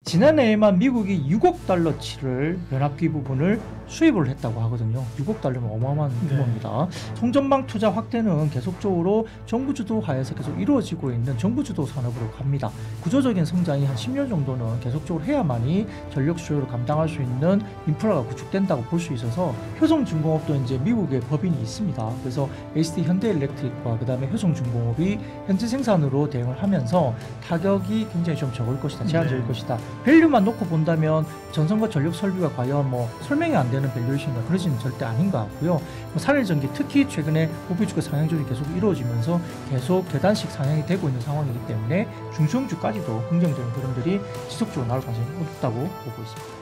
지난해에만 미국이 6억 달러치를 변압기 부분을 수입을 했다고 하거든요. 6억 달러면 어마어마한 규모입니다. 송전망 투자 확대는 계속적으로 정부 주도 하에서 계속 이루어지고 있는 정부 주도 산업으로 갑니다. 구조적인 성장이 한 10년 정도는 계속적으로 해야만이 전력 수요를 감당할 수 있는 인프라가 구축된다고 볼 수 있어서 효성중공업도 이제 미국에 법인이 있습니다. 그래서 HD 현대일렉트릭과 그다음에 효성중공업이 현지 생산으로 대응을 하면서 타격이 굉장히 좀 적을 것이다, 제한적일 것이다. 밸류만 놓고 본다면 전선과 전력 설비가 과연 뭐 설명이 안 되는 밸류에이션이다, 그러지는 절대 아닌 것 같고요. 뭐 산일전기 특히 최근에 고비주가 상향조정이 계속 이루어지면서 계속 계단식 상향이 되고 있는 상황이기 때문에 중소형주까지도 긍정적인 흐름들이 지속적으로 나올 가능성이 높다고 보고 있습니다.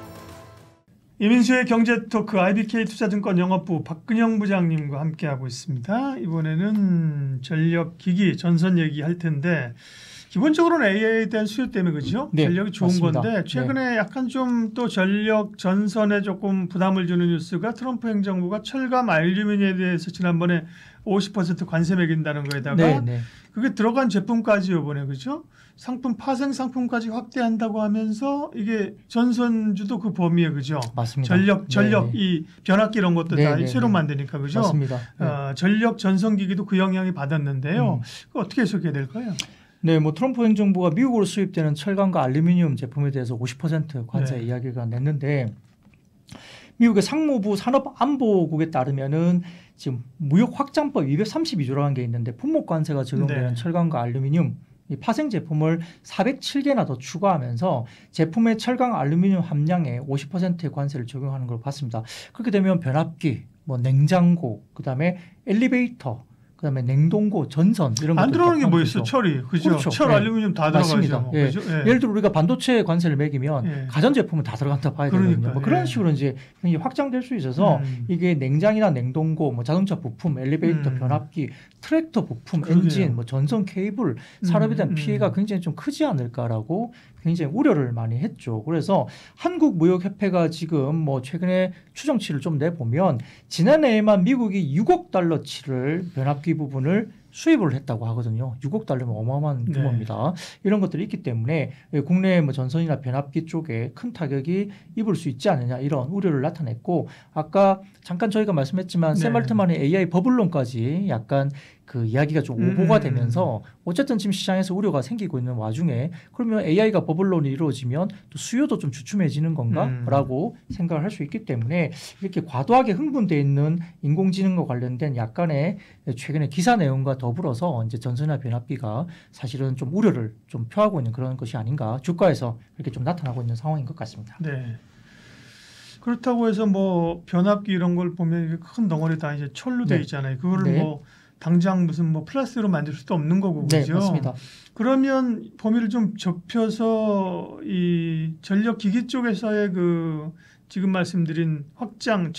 이민수의 경제토크 IBK 투자증권 영업부 박근영 부장님과 함께하고 있습니다. 이번에는 전력기기 전선 얘기할 텐데 기본적으로는 AI에 대한 수요 때문에 그렇죠? 네, 전력이 좋은 맞습니다. 건데 최근에 약간 좀 또 전력 전선에 조금 부담을 주는 뉴스가 트럼프 행정부가 철강 알루미늄에 대해서 지난번에 50% 관세 매긴다는 거에다가 그게 들어간 제품까지 이번에 그렇죠? 상품 파생 상품까지 확대한다고 하면서 이게 전선주도 그 범위에 그죠? 맞습니다. 전력 이 변압기 이런 것도 다 새로 만드니까 그죠? 맞습니다. 전력 전선기기도 그 영향이 받았는데요. 그거 어떻게 해석해야 될까요? 네, 뭐 트럼프 행정부가 미국으로 수입되는 철강과 알루미늄 제품에 대해서 50% 관세 이야기가 냈는데 미국의 상무부 산업안보국에 따르면은 지금 무역 확장법 232조라는 게 있는데 품목 관세가 적용되는 철강과 알루미늄 이 파생 제품을 407개나 더 추가하면서 제품의 철강 알루미늄 함량에 50%의 관세를 적용하는 걸 봤습니다. 그렇게 되면 변압기, 뭐 냉장고, 그다음에 엘리베이터, 그다음에 냉동고, 전선 이런 것들 안 들어오는 게 뭐 있어? 철이 그죠? 그렇죠. 철, 알루미늄 다 들어가죠. 뭐. 예. 예를 들어 우리가 반도체 관세를 매기면 가전 제품은 다 들어간다 봐야 되거든요. 뭐 그런 식으로 이제 굉장히 확장될 수 있어서 이게 냉장이나 냉동고, 뭐 자동차 부품, 엘리베이터, 변압기, 트랙터 부품, 엔진, 뭐 전선 케이블 산업에 대한 피해가 굉장히 좀 크지 않을까라고 굉장히 우려를 많이 했죠. 그래서 한국무역협회가 지금 뭐 최근에 추정치를 좀 내보면 지난해에만 미국이 6억 달러치를 변압기 부분을 수입을 했다고 하거든요. 6억 달러면 어마어마한 규모입니다. 이런 것들이 있기 때문에 국내 뭐 전선이나 변압기 쪽에 큰 타격이 입을 수 있지 않느냐 이런 우려를 나타냈고 아까 잠깐 저희가 말씀했지만 샘 알트만의 AI 버블론까지 약간 그 이야기가 좀 오보가 되면서 어쨌든 지금 시장에서 우려가 생기고 있는 와중에 그러면 AI가 버블론이 이루어지면 또 수요도 좀 주춤해지는 건가라고 생각을 할 수 있기 때문에 이렇게 과도하게 흥분되어 있는 인공지능과 관련된 약간의 최근에 기사 내용과 더불어서 이제 전선이나 변압기가 사실은 좀 우려를 좀 표하고 있는 그런 것이 아닌가 주가에서 이렇게 좀 나타나고 있는 상황인 것 같습니다. 네. 그렇다고 해서 뭐 변압기 이런 걸 보면 큰 덩어리 다 이제 철로 돼 있잖아요. 그거를 뭐 당장 무슨 뭐 플라스틱으로 만들 수도 없는 거고 그죠? 맞습니다. 그러면 범위를 좀 좁혀서 이 전력 기기 쪽에서의 그 지금 말씀드린 확장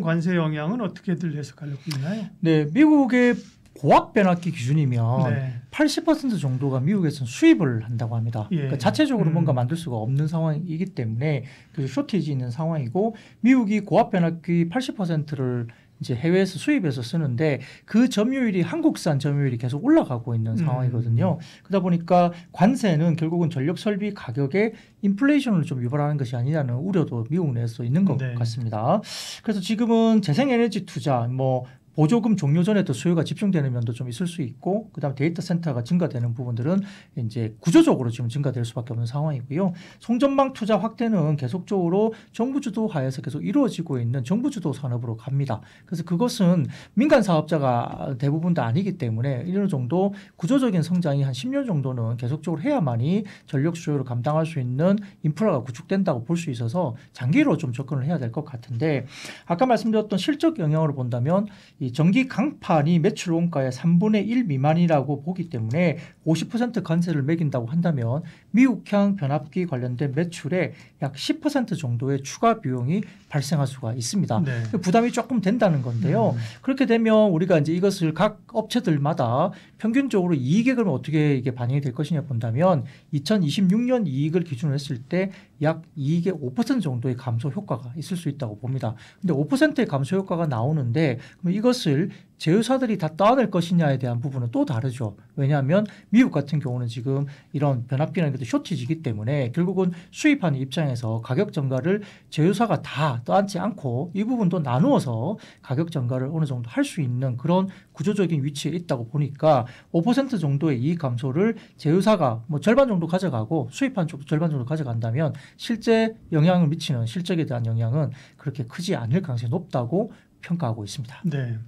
관세 영향은 어떻게들 해석하려고 있나요? 네, 미국의 고압 변압기 기준이면 80% 정도가 미국에서는 수입을 한다고 합니다. 그러니까 자체적으로 뭔가 만들 수가 없는 상황이기 때문에 그 쇼티지 있는 상황이고 미국이 고압 변압기 80%를 이제 해외에서 수입해서 쓰는데 그 점유율이 한국산 점유율이 계속 올라가고 있는 상황이거든요. 그러다 보니까 관세는 결국은 전력 설비 가격에 인플레이션을 좀 유발하는 것이 아니라는 우려도 미국 내에서 있는 것 같습니다. 그래서 지금은 재생에너지 투자 뭐 보조금 종료 전에도 수요가 집중되는 면도 좀 있을 수 있고 그다음에 데이터 센터가 증가되는 부분들은 이제 구조적으로 지금 증가될 수밖에 없는 상황이고요. 송전망 투자 확대는 계속적으로 정부 주도 하에서 계속 이루어지고 있는 정부 주도 산업으로 갑니다. 그래서 그것은 민간 사업자가 대부분 다 아니기 때문에 어느 정도 구조적인 성장이 한 10년 정도는 계속적으로 해야만이 전력 수요를 감당할 수 있는 인프라가 구축된다고 볼 수 있어서 장기로 좀 접근을 해야 될 것 같은데 아까 말씀드렸던 실적 영향으로 본다면 이 전기 강판이 매출 원가의 3분의 1 미만이라고 보기 때문에 50% 관세를 매긴다고 한다면 미국향 변압기 관련된 매출에 약 10% 정도의 추가 비용이 발생할 수가 있습니다. 부담이 조금 된다는 건데요. 그렇게 되면 우리가 이제 이것을 각 업체들마다 평균적으로 이익에 그러면 어떻게 이게 반영이 될 것이냐 본다면 2026년 이익을 기준으로 했을 때 약 이익의 5% 정도의 감소 효과가 있을 수 있다고 봅니다. 근데 5%의 감소 효과가 나오는데 그럼 이것을 제휴사들이 다 떠안을 것이냐에 대한 부분은 또 다르죠. 왜냐하면 미국 같은 경우는 지금 이런 변압기라는 것도 쇼티지이기 때문에 결국은 수입하는 입장에서 가격 전가를 제휴사가 다 떠안지 않고 이 부분도 나누어서 가격 전가를 어느 정도 할 수 있는 그런 구조적인 위치에 있다고 보니까 5% 정도의 이익 감소를 제휴사가 뭐 절반 정도 가져가고 수입한 쪽도 절반 정도 가져간다면 실제 영향을 미치는 실적에 대한 영향은 그렇게 크지 않을 가능성이 높다고 평가하고 있습니다. 네.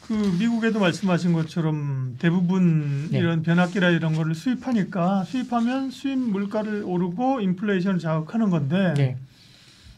그 미국에도 말씀하신 것처럼 대부분 네. 이런 변압기라 이런 거를 수입하니까 수입하면 수입 물가를 오르고 인플레이션을 자극하는 건데 네.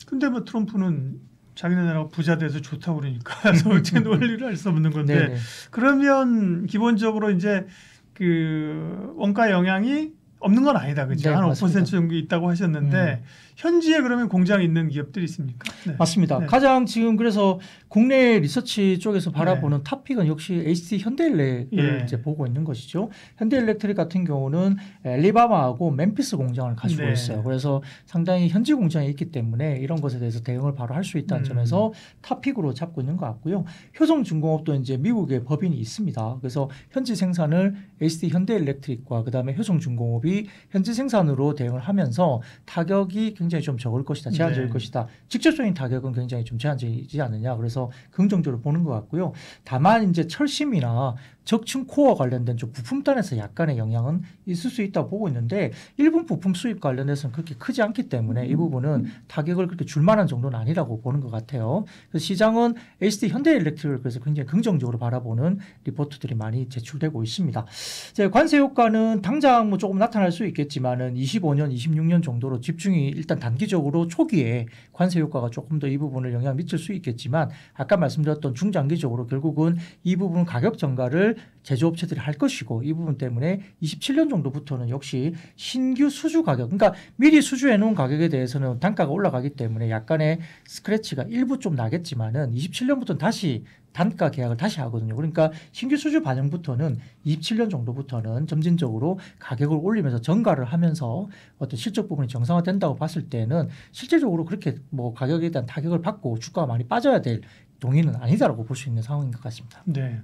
근데 뭐 트럼프는 자기네 나라가 부자 돼서 좋다고 그러니까 어떻게 논리를 알 수 없는 건데 네네. 그러면 기본적으로 이제 그 원가 영향이 없는 건 아니다. 그죠? 네, 한 맞습니다. 5% 정도 있다고 하셨는데 현지에 그러면 공장이 있는 기업들이 있습니까? 네. 맞습니다. 네. 가장 지금 그래서 국내 리서치 쪽에서 바라보는 탑픽은 역시 HT 현대일렉을 이제 보고 있는 것이죠. 현대일렉트릭 같은 경우는 엘리바마하고 멤피스 공장을 가지고 네. 있어요. 그래서 상당히 현지 공장이 있기 때문에 이런 것에 대해서 대응을 바로 할 수 있다는 점에서 탑픽으로 잡고 있는 것 같고요. 효성중공업도 이제 미국에 법인이 있습니다. 그래서 현지 생산을 HT 현대일렉트릭과 그다음에 효성중공업이 현지 생산으로 대응을 하면서 타격이 굉장히 좀 적을 것이다. 제한적일 네. 것이다. 직접적인 타격은 굉장히 좀 제한적이지 않느냐. 그래서 긍정적으로 보는 것 같고요. 다만 이제 철심이나 적층 코어 관련된 좀 부품단에서 약간의 영향은 있을 수 있다고 보고 있는데 일본 부품 수입 관련해서는 그렇게 크지 않기 때문에 이 부분은 타격을 그렇게 줄 만한 정도는 아니라고 보는 것 같아요. 그래서 시장은 HT 현대일렉트릭을 그래서 굉장히 긍정적으로 바라보는 리포트들이 많이 제출되고 있습니다. 이제 관세 효과는 당장 뭐 조금 나타날 수 있겠지만은 25년, 26년 정도로 집중이 일단 단기적으로 초기에 관세 효과가 조금 더 이 부분을 영향을 미칠 수 있겠지만 아까 말씀드렸던 중장기적으로 결국은 이 부분 가격 전가를 제조업체들이 할 것이고 이 부분 때문에 27년 정도부터는 역시 신규 수주 가격, 그러니까 미리 수주해 놓은 가격에 대해서는 단가가 올라가기 때문에 약간의 스크래치가 일부 좀 나겠지만은 27년부터는 다시 단가 계약을 다시 하거든요. 그러니까 신규 수주 반영부터는 27년 정도부터는 점진적으로 가격을 올리면서 전가를 하면서 어떤 실적 부분이 정상화된다고 봤을 때는 실제적으로 그렇게 뭐 가격에 대한 타격을 받고 주가가 많이 빠져야 될 동의는 아니다라고 볼 수 있는 상황인 것 같습니다. 네.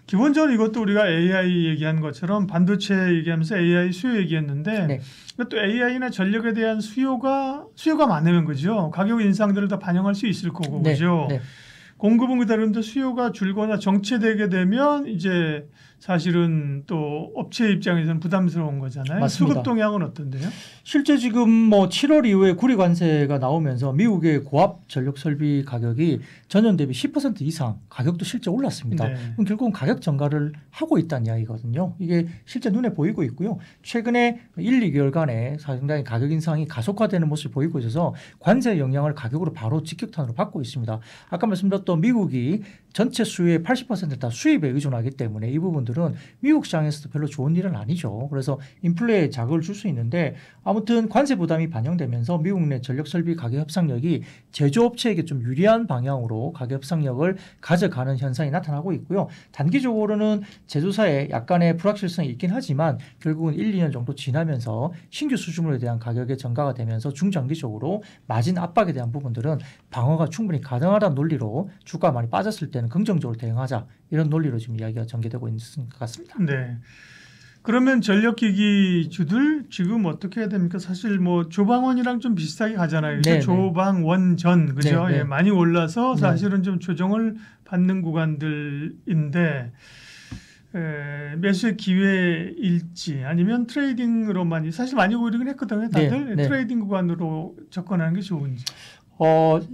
기본적으로 이것도 우리가 AI 얘기한 것처럼 반도체 얘기하면서 AI 수요 얘기했는데 네. 또 AI나 전력에 대한 수요가 많으면 그죠? 가격 인상들을 다 반영할 수 있을 거고 네. 그죠? 네. 공급은 그다음에 수요가 줄거나 정체되게 되면 이제 사실은 또 업체 입장에서는 부담스러운 거잖아요. 맞습니다. 수급 동향은 어떤데요? 실제 지금 뭐 7월 이후에 구리 관세가 나오면서 미국의 고압 전력 설비 가격이 전년 대비 10% 이상 가격도 실제 올랐습니다. 네. 그럼 결국은 가격 전가를 하고 있다는 이야기거든요. 이게 실제 눈에 보이고 있고요. 최근에 1, 2개월간에 상당히 가격 인상이 가속화되는 모습을 보이고 있어서 관세 영향을 가격으로 바로 직격탄으로 받고 있습니다. 아까 말씀드렸던 미국이 전체 수요의 80%를 다 수입에 의존하기 때문에 이 부분들은 미국 시장에서도 별로 좋은 일은 아니죠. 그래서 인플레에 자극을 줄 수 있는데 아무튼 관세 부담이 반영되면서 미국 내 전력 설비 가격 협상력이 제조업체에게 좀 유리한 방향으로 가격 협상력을 가져가는 현상이 나타나고 있고요. 단기적으로는 제조사에 약간의 불확실성이 있긴 하지만 결국은 1, 2년 정도 지나면서 신규 수주물에 대한 가격의 전가가 되면서 중장기적으로 마진 압박에 대한 부분들은 방어가 충분히 가능하다는 논리로 주가가 많이 빠졌을 때는 긍정적으로 대응하자 이런 논리로 지금 이야기가 전개되고 있는 것 같습니다. 네. 그러면 전력기기주들 지금 어떻게 해야 됩니까? 사실 뭐 조방원이랑 좀 비슷하게 가잖아요. 네, 조방원전 그죠? 네, 네. 예, 많이 올라서 네. 사실은 좀 조정을 받는 구간들인데 매수의 기회일지 아니면 트레이딩으로만 사실 많이 오르긴 했거든요. 다들 네. 트레이딩 구간으로 접근하는 게 좋은지.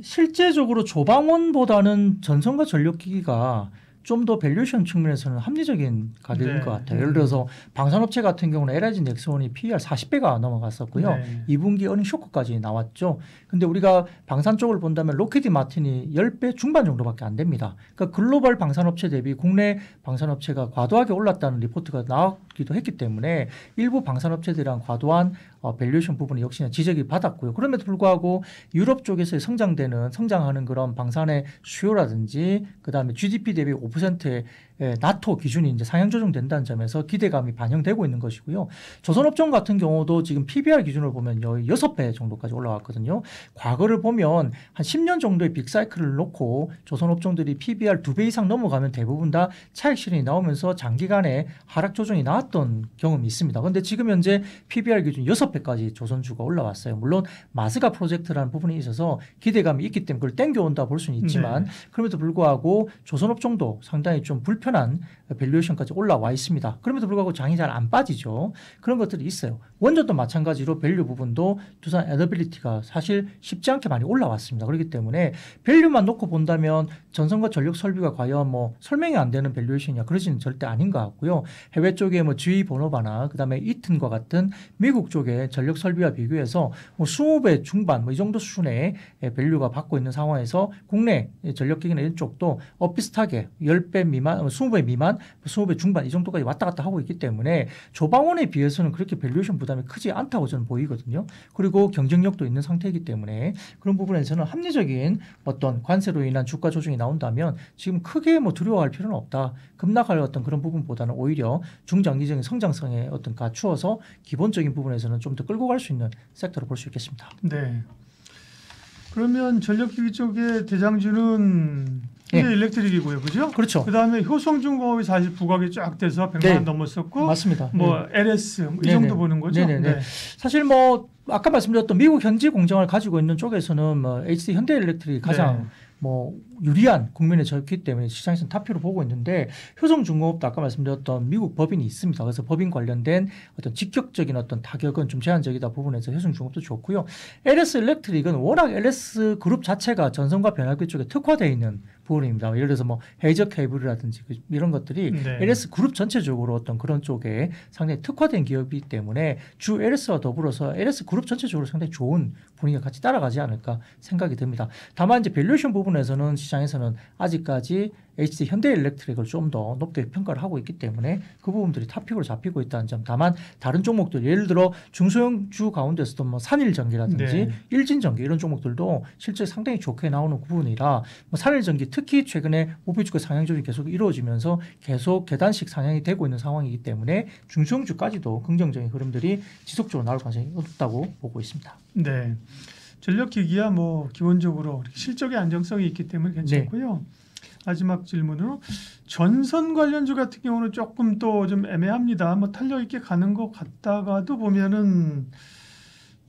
실제적으로 조방원보다는 전선과 전력기기가 좀 더 밸류에이션 측면에서는 합리적인 가격인 네. 것 같아요. 예를 들어서 방산업체 같은 경우는 LG 넥스원이 PER 40배가 넘어갔었고요. 네. 2분기 어닝 쇼크까지 나왔죠. 근데 우리가 방산 쪽을 본다면 로키드 마틴이 10배 중반 정도밖에 안 됩니다. 그러니까 글로벌 방산업체 대비 국내 방산업체가 과도하게 올랐다는 리포트가 나왔기도 했기 때문에 일부 방산업체들이랑 과도한 밸류에이션 부분이 역시나 지적이 받았고요. 그럼에도 불구하고 유럽 쪽에서 성장하는 그런 방산의 수요라든지 그다음에 GDP 대비 5%의 나토 기준이 이제 상향 조정된다는 점에서 기대감이 반영되고 있는 것이고요. 조선업종 같은 경우도 지금 PBR 기준으로 보면 6배 정도까지 올라왔거든요. 과거를 보면 한 10년 정도의 빅사이클을 놓고 조선업종들이 PBR 2배 이상 넘어가면 대부분 다 차익 실현이 나오면서 장기간의 하락 조정이 나왔던 경험이 있습니다. 그런데 지금 현재 PBR 기준 6배까지 조선주가 올라왔어요. 물론 마스가 프로젝트라는 부분이 있어서 기대감이 있기 때문에 그걸 땡겨온다 볼 수는 있지만 그럼에도 불구하고 조선업종도 상당히 좀 불편한 밸류에이션까지 올라와 있습니다. 그럼에도 불구하고 장이 잘 안 빠지죠. 그런 것들이 있어요. 원전도 마찬가지로 밸류 부분도 두산 에더빌리티가 사실 쉽지 않게 많이 올라왔습니다. 그렇기 때문에 밸류만 놓고 본다면 전선과 전력 설비가 과연 뭐 설명이 안 되는 밸류에이션이냐 그러지는 절대 아닌 것 같고요. 해외 쪽에 뭐 GE 보노바나 그다음에 이튼과 같은 미국 쪽의 전력 설비와 비교해서 뭐 20배 중반 뭐 이 정도 수준의 밸류가 받고 있는 상황에서 국내 전력기기나 이런 쪽도 비슷하게 10배 미만, 20배 미만, 20배 중반 이 정도까지 왔다 갔다 하고 있기 때문에 조방원에 비해서는 그렇게 밸류에이션 부담이 크지 않다고 저는 보이거든요. 그리고 경쟁력도 있는 상태이기 때문에 그런 부분에서는 합리적인 어떤 관세로 인한 주가 조정이 나온다면 지금 크게 뭐 두려워할 필요는 없다. 급락할 어떤 그런 부분보다는 오히려 중장기적인 성장성에 어떤 갖추어서 기본적인 부분에서는 좀 더 끌고 갈 수 있는 섹터로 볼 수 있겠습니다. 네. 그러면 전력기기 쪽의 대장주는 현대 일렉트릭이고요, 그죠? 그렇죠. 그다음에 효성중공업이 사실 부각이 쫙 돼서 100만 원 넘었었고, 맞습니다. 뭐 LS 이 정도 보는 거죠. 네네네. 사실 뭐 아까 말씀드렸던 미국 현지 공장을 가지고 있는 쪽에서는 뭐 HD 현대일렉트릭이 가장 뭐 유리한 국면에 졌기 때문에 시장에서는 탑표로 보고 있는데 효성중공업도 아까 말씀드렸던 미국 법인이 있습니다. 그래서 법인 관련된 어떤 직격적인 어떤 타격은 좀 제한적이다 부분에서 효성중공업도 좋고요. LS 일렉트릭은 워낙 LS 그룹 자체가 전선과 변압기 쪽에 특화되어 있는 부분입니다. 예를 들어서 뭐 헤이저 케이블이라든지 이런 것들이 LS 그룹 전체적으로 어떤 그런 쪽에 상당히 특화된 기업이기 때문에 주 LS와 더불어서 LS 그룹 전체적으로 상당히 좋은 분위기가 같이 따라가지 않을까 생각이 듭니다. 다만 이제 밸류에이션 부분에서는 시장에서는 아직까지 HD 현대일렉트릭을 좀 더 높게 평가를 하고 있기 때문에 그 부분들이 탑픽으로 잡히고 있다는 점. 다만 다른 종목들 예를 들어 중소형주 가운데서도 뭐 산일전기라든지 일진전기 이런 종목들도 실제 상당히 좋게 나오는 부분이라 뭐 산일전기 특히 최근에 목표주가 상향 조정이 계속 이루어지면서 계속 계단식 상향이 되고 있는 상황이기 때문에 중소형주까지도 긍정적인 흐름들이 지속적으로 나올 가능성이 높다고 보고 있습니다. 네. 전력기기야 뭐 기본적으로 실적의 안정성이 있기 때문에 괜찮고요. 마지막 질문으로 전선 관련주 같은 경우는 조금 또 좀 애매합니다. 뭐 탄력 있게 가는 것 같다가도 보면은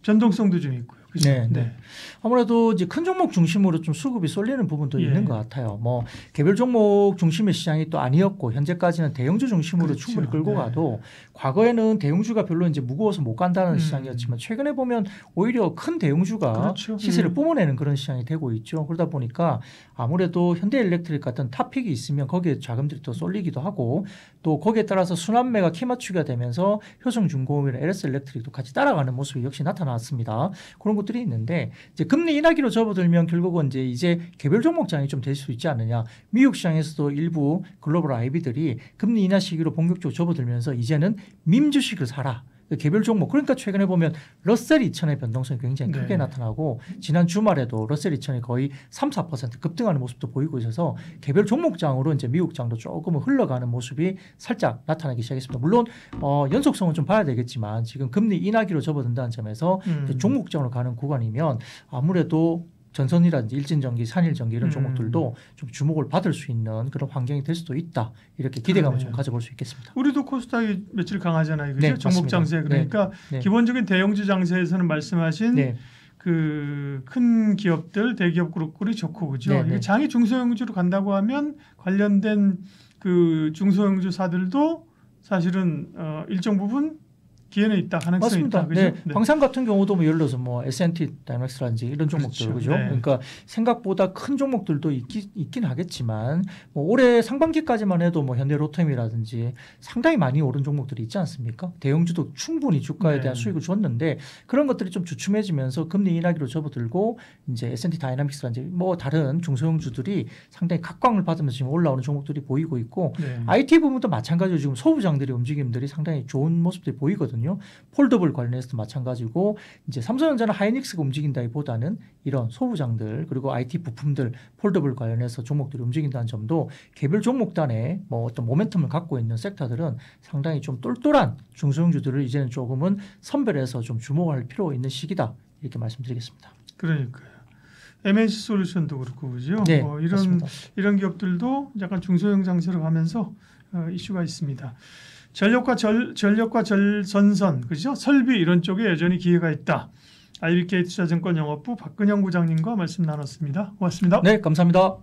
변동성도 좀 있고요. 그렇죠? 네. 아무래도 이제 큰 종목 중심으로 좀 수급이 쏠리는 부분도 있는 것 같아요. 뭐 개별 종목 중심의 시장이 또 아니었고 현재까지는 대형주 중심으로 충분히 끌고 가도 과거에는 대형주가 별로 이제 무거워서 못 간다는 시장이었지만 최근에 보면 오히려 큰 대형주가 시세를 뿜어내는 그런 시장이 되고 있죠. 그러다 보니까 아무래도 현대일렉트릭 같은 탑픽이 있으면 거기에 자금들이 또 쏠리기도 하고 또 거기에 따라서 순환매가 키 맞추기가 되면서 효성중공업이나 LS일렉트릭도 같이 따라가는 모습이 역시 나타났습니다. 그런 것들이 있는데 이제 금리 인하기로 접어들면 결국은 이제 개별 종목장이 좀 될 수 있지 않느냐. 미국 시장에서도 일부 글로벌 IB들이 금리 인하 시기로 본격적으로 접어들면서 이제는 밈 주식을 사라. 개별 종목 그러니까 최근에 보면 러셀 2000의 변동성이 굉장히 크게 나타나고 지난 주말에도 러셀 2000이 거의 3-4% 급등하는 모습도 보이고 있어서 개별 종목장으로 이제 미국장도 조금은 흘러가는 모습이 살짝 나타나기 시작했습니다. 물론 연속성은 좀 봐야 되겠지만 지금 금리 인하기로 접어든다는 점에서 종목장으로 가는 구간이면 아무래도 전선이라든지 일진전기, 산일전기 이런 종목들도 좀 주목을 받을 수 있는 그런 환경이 될 수도 있다. 이렇게 기대감을 좀 가져볼 수 있겠습니다. 우리도 코스닥이 며칠 강하잖아요. 그죠? 종목 장세. 그러니까 기본적인 대형주 장세에서는 말씀하신 그 큰 기업들, 대기업 그룹들이 좋고 그죠? 이게 장이 중소형주로 간다고 하면 관련된 그 중소형주사들도 사실은 일정 부분 기회는 있다, 가능성이 맞습니다. 있다. 그죠? 광산 같은 경우도 뭐 예를 들어서 뭐 S&T 다이맥스라든지 이런 종목들 그죠? 그러니까 생각보다 큰 종목들도 있긴 하겠지만 뭐 올해 상반기까지만 해도 뭐 현대로템이라든지 상당히 많이 오른 종목들이 있지 않습니까? 대형주도 충분히 주가에 대한 수익을 줬는데 그런 것들이 좀 주춤해지면서 금리 인하기로 접어들고 이제 S&T 다이나믹스라든지 뭐 다른 중소형주들이 상당히 각광을 받으면서 지금 올라오는 종목들이 보이고 있고 IT 부분도 마찬가지로 지금 소부장들의 움직임들이 상당히 좋은 모습들이 보이거든요. 있거든요. 폴더블 관련해서도 마찬가지고 이제 삼성전자는 하이닉스가 움직인다기보다는 이런 소부장들 그리고 IT 부품들 폴더블 관련해서 종목들이 움직인다는 점도 개별 종목단에 뭐 어떤 모멘텀을 갖고 있는 섹터들은 상당히 좀 똘똘한 중소형주들을 이제는 조금은 선별해서 좀 주목할 필요 있는 시기다 이렇게 말씀드리겠습니다. 그러니까요. MNC 솔루션도 그렇고 그죠? 네, 이런 기업들도 약간 중소형 장세로 가면서 이슈가 있습니다. 전력과 전선, 그죠? 설비 이런 쪽에 여전히 기회가 있다. IBK 투자증권 영업부 박근영 부장님과 말씀 나눴습니다. 고맙습니다. 네, 감사합니다.